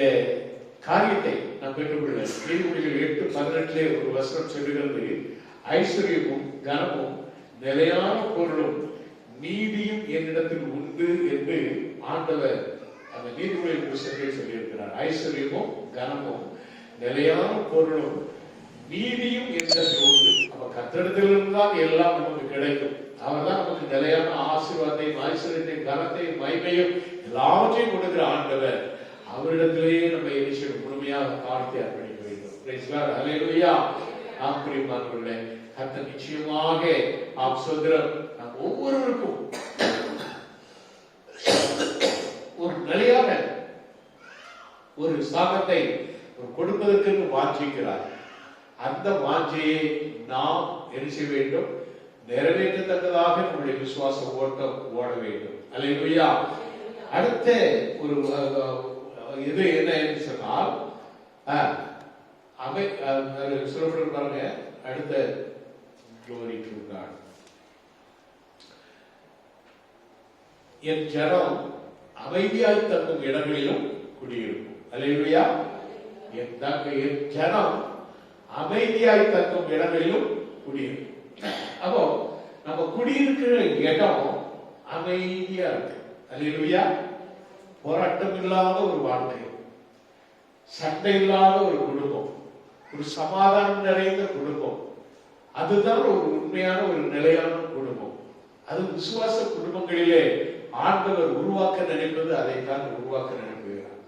காரியத்தை நாம் பெற்றுக்கொள்ள நீதிமொழிகள் 8:18 ஒரு வசனம் சொல்லுகிறது, ஐஸ்வர்யமும் கனமும் நிலையான பொருளும் நீதியும் என்னிடத்தில் உண்டு என்று ஆண்டவர் அந்த நீதிமொழிகள் புத்தகத்திலே சொல்லியிருக்கிறார். ஐஸ்வர்யமும் கனமும் நிலையான பொருளும் நீதியும் என்னிடத்தில் உண்டு. அப்ப கர்த்தரிடத்திலிருந்து தான் எல்லாம் நமக்கு கிடைக்கும். அவர் தான் நமக்கு நிலையான ஆசீர்வாதத்தையும் ஐஸ்வர்யத்தையும் கனத்தையும் மகிமையும் எல்லாவற்றையும் கொடுக்கிற ஆண்டவர். அவரிடத்திலேயே நம்ம எரிச்சல் முழுமையாக காலத்தை அர்ப்பணிக்க வேண்டும். பிரைஸ் காட், ஹல்லேலூயா. ஆம் பிரியமானவர்களே, கர்த்தர் நிச்சயமாக ஆம் சுதந்திரம் நம் ஒவ்வொருவருக்கும் ஒரு நிலையான ஒரு சாகத்தை கொடுப்பதற்கு வாஞ்சிக்கிறார். அந்த வாஞ்சையை நாம் என்ன செய்ய வேண்டும்? நிறைவேற்றத்தக்கதாக நம்முடைய விசுவாச ஓட்டம் ஓட வேண்டும். அல்லேலூயா. அடுத்த ஒரு இது என்ன என்று சொன்னால் சொல்லப்படுற பாருங்க, அடுத்த glory to God. என் ஜனம் அமைதியாய் தங்கும் இடங்களிலும் குடியிருக்கும். அல்லேலூயா. என் ஜனம் அமைதியாய் தங்கும் இடங்களிலும் குடியிருக்கும். அப்போ நம்ம குடியிருக்கிற இடம் அமைதியா இருக்கு. அல்லேலூயா. போராட்டம் இல்லாத ஒரு வாழ்க்கை, சண்டை இல்லாத ஒரு குடும்பம், ஒரு சமாதானம் நிறைந்த குடும்பம், அதுதான் ஒரு உண்மையான ஒரு நிலையான குடும்பம். அது விசுவாச குடும்பங்களிலே ஆண்டவர் உருவாக்க நினைப்பது அதைத்தான் உருவாக்க நினைப்புகிறார்.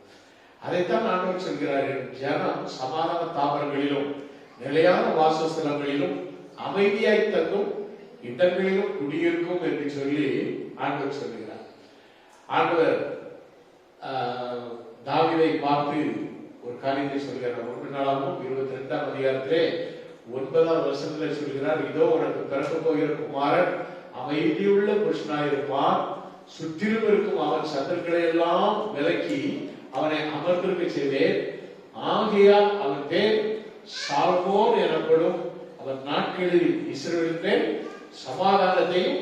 அதைத்தான் ஆண்டவர் சொல்கிறார், ஜனம் சமாதான தாவரங்களிலும் நிலையான வாசஸ்தலங்களிலும் அமைதியாய் தங்கும் இடங்களிலும் குடியிருக்கும் என்று சொல்லி ஆண்டவர் சொல்கிறார். ஆண்டவர் தாவீதை பார்த்து ஒரு காரியத்தை சொல்கிறார். 1 நாளாகவும் 22ஆம் அதிகாரத்திலே 9வது வசனத்திலே சொல்கிறார், இதோ உனக்கு பிறக்க போகிற குமாரன் அமைதியுள்ள புருஷனாயிருப்பான், சுற்றிலும் இருக்கும் அவன் சத்துருக்களை எல்லாம் விலக்கி அவனை அமர்ந்திருக்க செய்வேன், ஆகையால் அவன் பேர் சாலமோன் எனப்படும், அவன் நாட்களில் இஸ்ரவேலின் மேல் சமாதானத்தையும்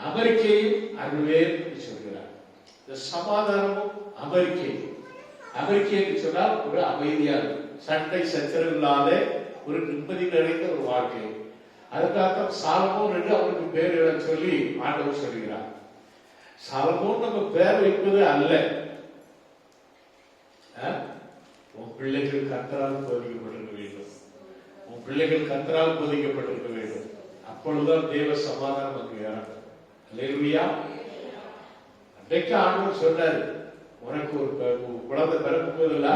அமெரிக்கையும் அருள்வேன் என்று சொல்கிறார். இந்த சமாதானமும் அமெரிக்கை என்று சொன்னால் ஒரு அமைதியான, சண்டை சச்சரவு இல்லாத ஒரு நிம்மதி நிறைந்த ஒரு வாழ்க்கை. அதுக்காக சாலமோன் என்று அவருக்கு பேர் சொல்லி ஆண்டவர் சொல்கிறார். சாலமோன் நம்ம பேர் வைப்பது அல்ல, உன் பிள்ளைகள் கர்த்தரால் போதிக்கப்பட்டிருக்க வேண்டும், உன் பிள்ளைகள் கர்த்தரால் போதிக்கப்பட்டிருக்க வேண்டும். அப்பொழுதுதான் தேவ சமாதானம் அங்கு இறங்கும். அல்லேலூயா. அன்றைக்கு ஆண்டவர் சொன்னார், உனக்கு ஒரு குழந்தை பிறக்கும் போதில்ல,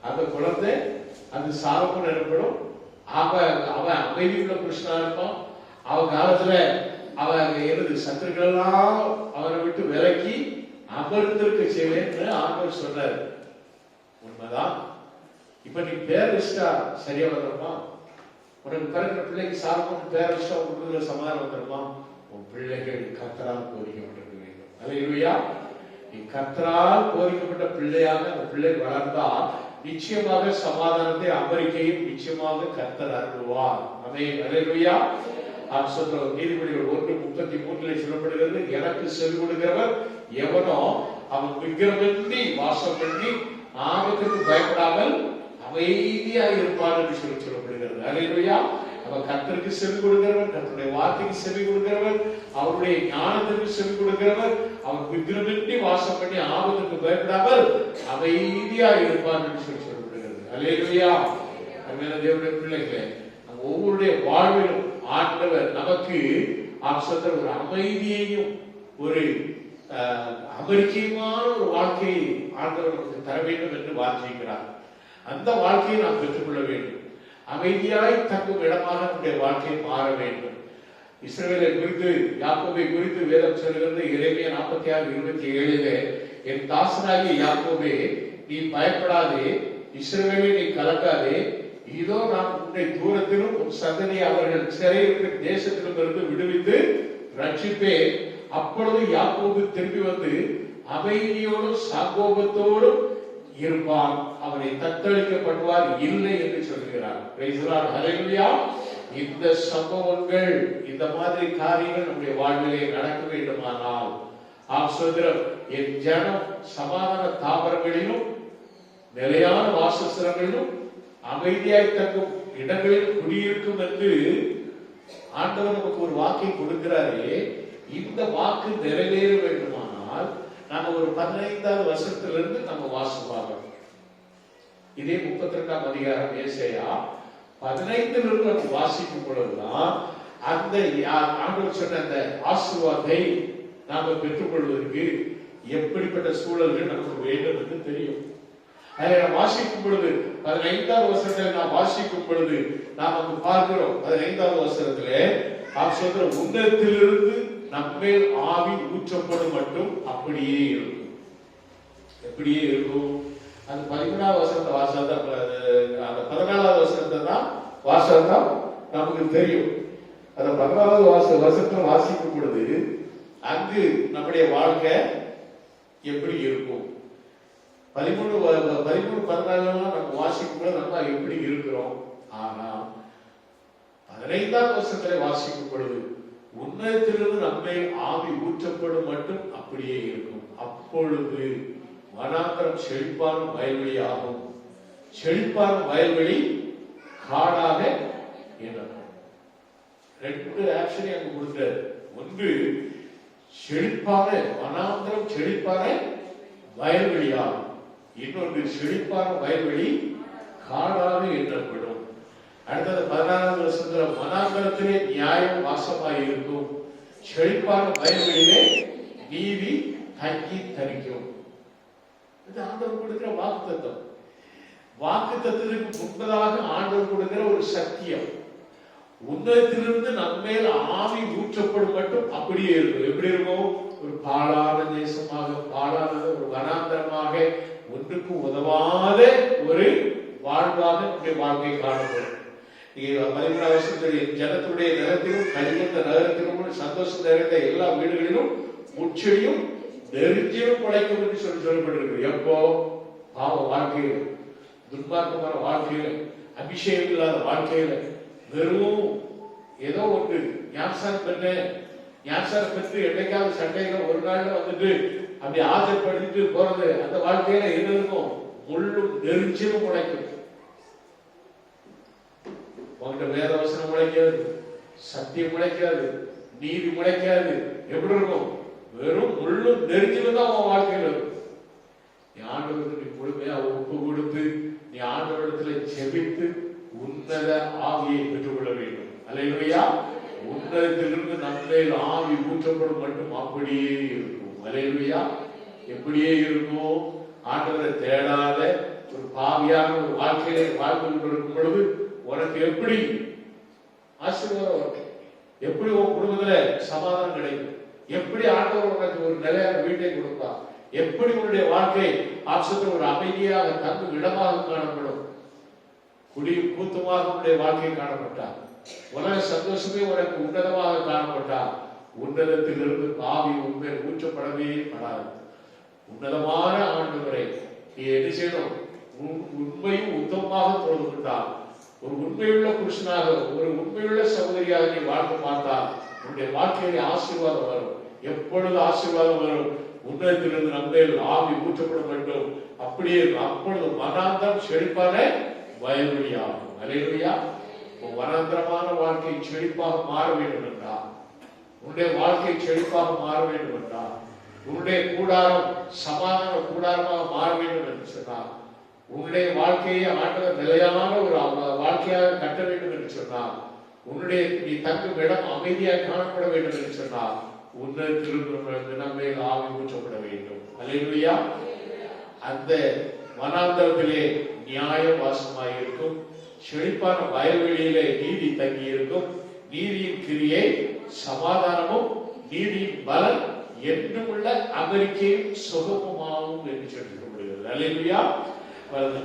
அந்த குழந்தை அது சாலமோன் எனப்படும், அவன் அமைதியுள்ள புருஷனா இருப்பான், அவன் காலத்துல அவன் எனது சத்துருக்கள் எல்லாம் அவனை விட்டு விலக்கி அமர்ந்திருக்க செய்வேன்னு ஆண்டவர் சொன்னார். உண்மைதான். இப்ப நீ பேர் வச்சா சரியா வந்துருமா? உனக்கு பிறகு பிள்ளைக்கு சாலமோன் பேர் வச்சா உனக்கு சமாதானம் வந்துருமா? உன் பிள்ளைகள் கர்த்தரால் போதிக்கப்பட்டிருக்க வேண்டும். அல்லேலூயா. நீ கர்த்தரால் போதிக்கப்பட்ட பிள்ளையாக அந்த பிள்ளை வளர்ந்தால் நிச்சயமாக சமாதானத்தை அமெரிக்கையும் நிச்சயமாக கர்த்தர் அருள்வார். ஆமென். அல்லேலூயா. நீதிபதிகள் 1:33 சொல்லப்படுகிறது, எனக்கு செவி கொடுக்கிறவர் எவனோ அவன் விக்கிரமின்றி வாசம் பண்ணி ஆபத்துக்கு பயப்படாமல் அமைதியாக இருப்பான் என்று சொல்லப்படுகிறது. அல்லேலூயா. அவன் கர்த்தருக்கு செவி கொடுக்கிறவர், கர்த்தருடைய வார்த்தைக்கு செவி கொடுக்கிறவர், அவருடைய ஞானத்திற்கு செவி கொடுக்கிறவர், அவன் விக்கிரமின்றி வாசம் பண்ணி ஆபத்துக்கு பயப்படாமல் அமைதியாக இருப்பான் என்று சொல்லப்படுகிறது. அல்லேலூயா. தேவனுடைய பிள்ளைகளே, ஒவ்வொருடைய வாழ்விலும் ஆண்டவர் நமக்கு ஒரு அமைதியையும் ஒரு அமெரிக்கையுமான ஒரு வாழ்க்கையை ஆண்டவர் நமக்கு தர வேண்டும் என்று வாஞ்சிக்கிறார். அந்த வாழ்க்கையை நாம் பெற்றுக்கொள்ள வேண்டும். அமைதியாய் தங்கும் இடமாக நம்முடைய வாழ்க்கை மாற வேண்டும். இஸ்ரவேலை குறித்து, யாக்கோபை குறித்து வேதம் சொல்கிறது. எரேமியா 46:27 என் தாசனாகிய யாக்கோபே, நீ பயப்படாதே, இஸ்ரவேலை நீ கலக்காதே, இதோ நான் உன்னை தூரத்திலும் உன் சந்ததியை அவர்கள் சிறையிருக்கிற தேசத்திலும் இருந்து விடுவித்து ரட்சிப்பேன். அப்பொழுது யாக்கோபு திரும்பி வந்து அமைதியோடும் சங்கோபத்தோடும் இருப்பான், அவனை தத்தளிக்கப்படுவார் இல்லை என்று சொல்கிறார். ஹல்லேலூயா. இந்த சம்பவங்கள், இந்த மாதிரி காரியங்கள் நம்முடைய வாழ்விலே நடக்க வேண்டுமானால் சகோதரர், என் ஜனம் சமாதான தாவரங்களிலும் நிலையான வாசஸ்தலங்களிலும் அமைதியாய் தங்கும் இடங்களில் குடியிருக்கும் என்று ஆண்டவர் நமக்கு ஒரு வாக்கை கொடுக்கிறாரே. இந்த வாக்கு நிறைவேற வேண்டுமானால் நாம ஒரு 15வது வருஷத்திலிருந்து நம்ம வாசிப்பாங்க. இதே 32ஆம் அதிகாரம் ஏசாயா 15லிருந்து நம்ம வாசிக்கும் பொழுதுதான் அந்த ஆண்டவர் சொன்ன அந்த ஆசீர்வாதத்தை நாம பெற்றுக்கொள்வதற்கு எப்படிப்பட்ட சூழல்கள் நமக்கு வேண்டும் என்று தெரியும். அதை நாம் வாசிக்கும் பொழுது 15வது வசனத்தில் நாம் வாசிக்கும் பொழுது நாம் அங்கு பார்க்கிறோம். 15வது வசனத்திலே உன்னதத்திலிருந்து நம்மேல் ஆவி ஊற்றப்படும் மட்டும் அப்படியே இருக்கும். எப்படியே இருக்கும்? அந்த 13வது வசனத்தை வாசம், அந்த 14வது வசனத்தை தான் வாசம் தான் நமக்கு தெரியும். அந்த 14வது வசனத்தை வாசிக்கும் பொழுது அங்கு நம்முடைய வாழ்க்கை எப்படி இருக்கும்? 13-14 நம்ம வாசிக்கும் பொழுது நம்ம எப்படி இருக்கிறோம்? ஆனா 15வது வருஷத்துல வாசிக்கும் பொழுது உன்னதத்திலிருந்து நம்மை ஆவி ஊற்றப்படும் மட்டும் அப்படியே இருக்கும். அப்பொழுது வனாந்தரம் செழிப்பான வயல்வெளி ஆகும், செழிப்பான வயல்வெளி காடாக எண்ணப்படும். 2 ஆக்ஷனை அங்கு கொடுத்தார். ஒன்று செழிப்பான வனாந்தரம், செழிப்பான வயல்வெளியாகும். இன்னொன்று செழிப்பான வயல்வெளி காடாக எண்ணப்படும். அடுத்தது 16வது வருஷத்துல வனாந்தரத்திலே நியாயம் வாசமாய் இருக்கும், செழிப்பான வயல்வெளியிலே நீதி தங்கி தரிக்கும். இது ஆண்டவர் கொடுக்கிற வாக்கு தத்துவம். வாக்கு தத்துவத்துக்கு முன்பதாக ஆண்டவர் கொடுக்கிற ஒரு சத்தியம். உன்னதத்திலிருந்து நம்மேல் ஆவி ஊற்றப்படும் மட்டும் அப்படியே இருக்கும். எப்படி இருக்கும்? ஒரு பாழான தேசமாக, பாழான ஒரு வனாந்தரமாக, ஒன்றுக்கு உதவாத ஒரு வாழ்வாக நம்முடைய வாழ்க்கை காணப்படும். 13வது வருஷத்தில் ஜனத்துடைய நகரத்திலும் கலிகந்த நகரத்திலும் சந்தோஷம் நிறைந்த எல்லா வீடுகளிலும் முச்செடியும் நெருஞ்சிலும் படைக்கும் என்று சொல்லப்பட்டிருக்கு. எப்போ? பாவ வாழ்க்கையில, துன்மார்க்கமான வாழ்க்கையில, அபிஷேகம் இல்லாத வாழ்க்கையில, வெறும் ஏதோ ஒன்று ஞானசாரம் பெற்று என்னைக்காவது சண்டையில ஒரு நாள்ல வந்துட்டு அப்படி ஆதரப்படுத்திட்டு போறது, அந்த வாழ்க்கையில என்ன இருக்கும்? முள்ளும் நெருஞ்சிலும் முளைக்கும். உங்கள்கிட்ட வேத வசனம் முளைக்காது, சத்தியம் முளைக்காது, நீதி முளைக்காது. எப்படி இருக்கும்? வெறும் முள்ளும் நெருஞ்சிலும் தான் உன் வாழ்க்கையில இருக்கும். நீ ஆண்டவருக்கு நீ முழுமையா ஒப்பு கொடுத்து, நீ ஆண்டவரிடத்துல ஜெபித்து உன்னத ஆவியை பெற்றுக்கொள்ள வேண்டும். அல்லேலூயா. உன்னதத்திலிருந்து நம்மேல் ஆவி ஊற்றப்படும் மட்டும் அப்படியே இருக்கும். அல்லேலூயா. எப்படியே இருக்கும்? ஆண்டவரை தேடாத ஒரு பாவியான ஒரு வாழ்க்கையில வாழ்ந்து கொண்டிருக்கும் பொழுது உனக்கு எப்படி ஆசீர்வாதம் வரும்? எப்படி உன் குடும்பத்துல சமாதானம் கிடைக்கும்? எப்படி ஆண்டவர் உனக்கு ஒரு நிலையான வீட்டை கொடுப்பா? எப்படி உன்னுடைய வாழ்க்கை ஆட்சத்தில் ஒரு அமைதியாக தங்கும் இடமாக காணப்படும்? குடியும் கூத்துமாக உன்னுடைய வாழ்க்கை காணப்பட்டார், உலக சந்தோஷமே உனக்கு உன்னதமாக காணப்பட்டார், உன்னதத்திலிருந்து ஆவி உண்மை ஊற்றப்படவே படாது. உன்னதமான ஆண்டவரை நீ என்ன செய்யணும்? உண்மையும் உத்தமமாக தொழுது கொண்டால் ஒரு உண்மையுள்ள புருஷனாக, ஒரு உண்மையுள்ள சகோதரியாக நீ வாழ்ந்து பார்த்தால் உன்னுடைய வாழ்க்கையிலே ஆசீர்வாதம் வரும். எப்பொழுது ஆசீர்வாதம் வரும்? உன்னதத்திலிருந்து நம்மேல் ஆவி ஊற்றப்பட வேண்டும். அப்படியே அப்பொழுது வனாந்தரம் செழிப்பான வயல்வெளியாகும். அல்லேலூயா. வனாந்தரமான வாழ்க்கை செழிப்பாக மாற வேண்டும் என்றால், உன்னுடைய வாழ்க்கை செழிப்பாக மாற வேண்டும் என்றால், உன்னுடைய கூடாரம் சமாதான கூடாரமாக மாற வேண்டும் என்று சொன்னார், உன்னுடைய வாழ்க்கையை ஆண்டவர் நிலையான ஒரு வாழ்க்கையாக கட்ட வேண்டும் என்று சொன்னார், உன்னுடைய நீ தங்கும் இடம் அமைதியாக காணப்பட வேண்டும் என்று சொன்னார், உன்னதத்திலிருந்து நம்மேல் ஆவி ஊற்றப்பட வேண்டும். அல்லேலூயா. அந்த வனாந்தரத்திலே நியாயம் வாசமாயிருக்கும். செழிப்பான வயல்வெளியிலே நீதி தங்கி இருக்கும். நீதியின் கிரியை சமாதானமும் நீதியின் பலன் என்றும் உள்ள அமெரிக்கையும் சுகமுமாகும் என்று சொல்லப்படுகிறது. அல்லேலூயா.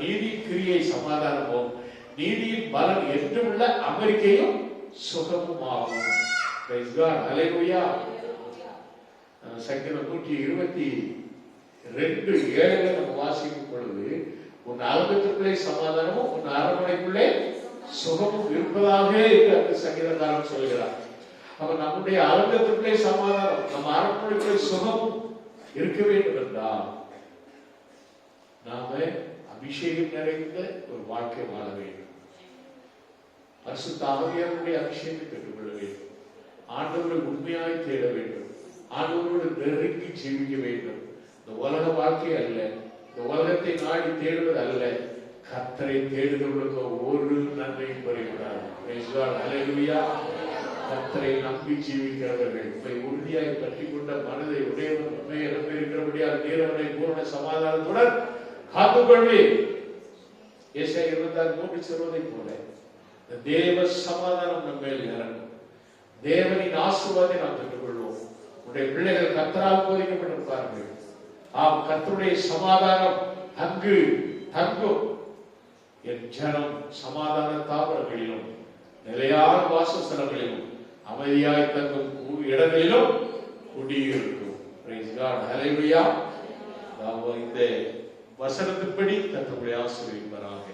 நீதி கிரியை சமாதானமும் நீதியின் பலன் என்றும் உள்ள அமெரிக்கையும் சுகமுமாகும். அல்லேலூயா. சங்கீதம் 122:7 நம்ம வாசிக்கும் பொழுது, உன் ஆலயத்திற்குள்ளே சமாதானமும் உன் அரண்மனைக்குள்ளே சுகமும் இருப்பதாக அந்த சங்கீதக்காரன் சொல்கிறார். அப்ப நம்முடைய ஆலயத்திற்குள்ளே சமாதானம், நம்ம அரண்மனைக்குள்ளே சுகமும் இருக்க வேண்டும் என்றால் நாம அபிஷேகம் நிறைந்த ஒரு வாழ்க்கை வாழ வேண்டும். பரிசுத்த ஆவியானவருடைய அபிஷேகம் பெற்றுக்கொள்ள வேண்டும். ஆண்டவரை உண்மையாய் தேட வேண்டும். ஆண்டவரோடு நெருங்கி ஜீவிக்க வேண்டும். இந்த உலக வாழ்க்கை அல்ல, இந்த உலகத்தை நாடி தேடுவது அல்ல, கர்த்தரை தேடுதலுக்கு ஒரு நன்மையும் குறைவிடாது. அல்லேலூயா. கர்த்தரை நம்பி ஜீவிக்கிறவர்கள் உறுதியாய் பற்றி கொண்ட மனதை உடையவன் உண்மையை நம்பியிருக்கிறபடியால் நீரவனை பூரண சமாதானத்துடன் காத்துக்கொள்வி. ஏசாயா 26:3 சொல்வதை போல தேவ சமாதானம் நம்ம மேல் இறங்கும். தேவனின் ஆசீர்வாதத்தை நாம் பெற்றுக்கொள்வோம். உடைய பிள்ளைகள் கர்த்தரால் போதிக்கப்பட்டிருப்பார்கள். ஆம், கர்த்தருடைய சமாதானம் அங்கு தங்கும். என் ஜனம் சமாதான தாவரங்களிலும் நிலையான வாசஸ்தலங்களிலும் அமைதியாய் தங்கும் இடங்களிலும் குடியிருக்கும். இந்த வசனத்தின்படி கர்த்தருடைய ஆசீர்வதிப்பாராக.